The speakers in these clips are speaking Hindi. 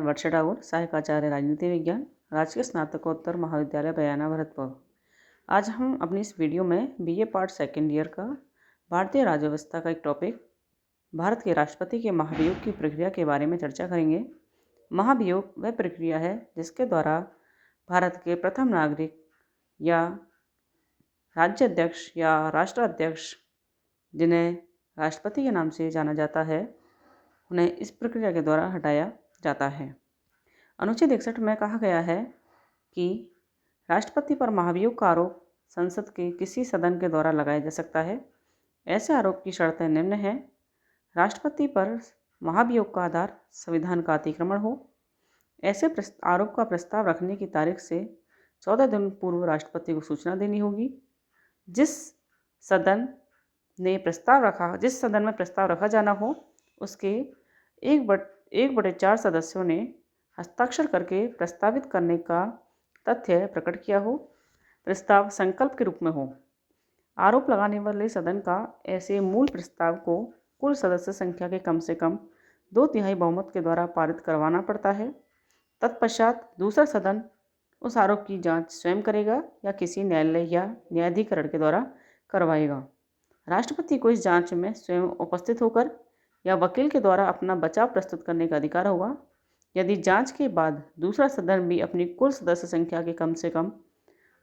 वर्षा ठाकुर, सहायक आचार्य राजनीति विज्ञान, राजकीय स्नातकोत्तर महाविद्यालय बयाना भरतपुर। आज हम अपनी इस वीडियो में बीए पार्ट सेकेंड ईयर का भारतीय राज्य व्यवस्था का एक टॉपिक भारत के राष्ट्रपति के महाभियोग की प्रक्रिया के बारे में चर्चा करेंगे। महाभियोग वह प्रक्रिया है जिसके द्वारा भारत के प्रथम नागरिक या राज्य अध्यक्ष या राष्ट्राध्यक्ष, जिन्हें राष्ट्रपति के नाम से जाना जाता है, उन्हें इस प्रक्रिया के द्वारा हटाया जाता है। अनुच्छेद 61 में कहा गया है कि राष्ट्रपति पर महाभियोग का आरोप संसद के किसी सदन के द्वारा लगाया जा सकता है। ऐसे आरोप की शर्तें निम्न हैं। राष्ट्रपति पर महाभियोग का आधार संविधान का अतिक्रमण हो। ऐसे आरोप का प्रस्ताव रखने की तारीख से 14 दिन पूर्व राष्ट्रपति को सूचना देनी होगी। जिस सदन में प्रस्ताव रखा जाना हो, उसके 1/4 सदस्यों ने हस्ताक्षर करके प्रस्तावित करने का तथ्य प्रकट किया हो। प्रस्ताव संकल्प के रूप में हो। आरोप लगाने वाले सदन का ऐसे मूल प्रस्ताव को कुल सदस्य संख्या के कम से कम 2/3 बहुमत के द्वारा पारित करवाना पड़ता है। तत्पश्चात दूसरा सदन उस आरोप की जांच स्वयं करेगा या किसी न्यायालय या न्यायाधिकरण के द्वारा करवाएगा। राष्ट्रपति को इस जांच में स्वयं उपस्थित होकर या वकील के द्वारा अपना बचाव प्रस्तुत करने का अधिकार होगा। यदि जांच के बाद दूसरा सदन भी अपनी कुल सदस्य संख्या के कम से कम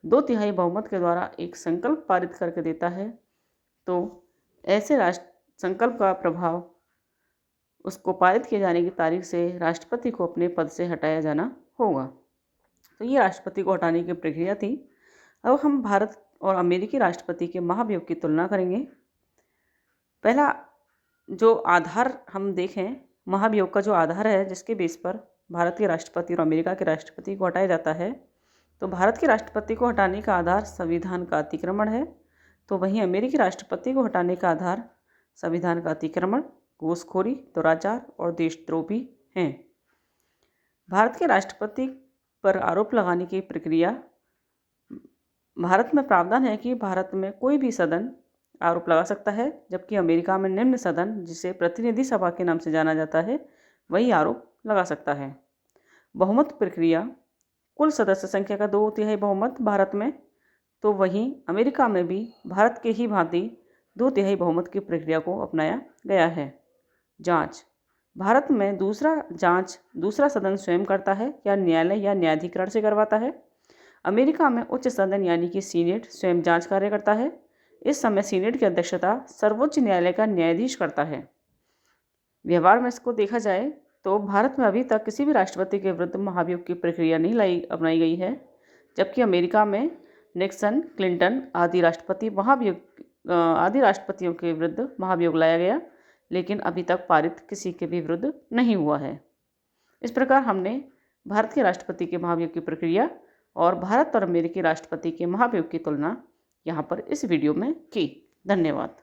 2/3 बहुमत के द्वारा एक संकल्प पारित करके देता है, तो ऐसे संकल्प का प्रभाव उसको पारित किए जाने की तारीख से राष्ट्रपति को अपने पद से हटाया जाना होगा। तो ये राष्ट्रपति को हटाने की प्रक्रिया थी। अब हम भारत और अमेरिकी राष्ट्रपति के महाभियोग की तुलना करेंगे। पहला जो आधार हम देखें, महाभियोग का जो आधार है जिसके बेस पर भारत के राष्ट्रपति और अमेरिका के राष्ट्रपति को हटाया जाता है, तो भारत के राष्ट्रपति को हटाने का आधार संविधान का अतिक्रमण है, तो वहीं अमेरिकी राष्ट्रपति को हटाने का आधार संविधान का अतिक्रमण, घूसखोरी, दुराचार और देशद्रोह भी हैं। भारत के राष्ट्रपति पर आरोप लगाने की प्रक्रिया, भारत में प्रावधान है कि भारत में कोई भी सदन आरोप लगा सकता है, जबकि अमेरिका में निम्न सदन, जिसे प्रतिनिधि सभा के नाम से जाना जाता है, वही आरोप लगा सकता है। बहुमत प्रक्रिया, कुल सदस्य संख्या का 2/3 बहुमत भारत में, तो वहीं अमेरिका में भी भारत के ही भांति 2/3 बहुमत की प्रक्रिया को अपनाया गया है। जांच, भारत में दूसरा सदन स्वयं करता है या न्यायालय या न्यायाधिकरण से करवाता है। अमेरिका में उच्च सदन यानी कि सीनेट स्वयं जांच कार्य करता है। इस समय सीनेट की अध्यक्षता सर्वोच्च न्यायालय का न्यायाधीश करता है। व्यवहार में इसको देखा जाए तो भारत में अभी तक किसी भी राष्ट्रपति के विरुद्ध महाभियोग की प्रक्रिया नहीं अपनाई गई है, जबकि अमेरिका में निक्सन, क्लिंटन आदि राष्ट्रपतियों के विरुद्ध महाभियोग लाया गया, लेकिन अभी तक पारित किसी के भी विरुद्ध नहीं हुआ है। इस प्रकार हमने भारत के राष्ट्रपति के महाभियोग की प्रक्रिया और भारत और अमेरिकी राष्ट्रपति के महाभियोग की तुलना यहाँ पर इस वीडियो में की। धन्यवाद।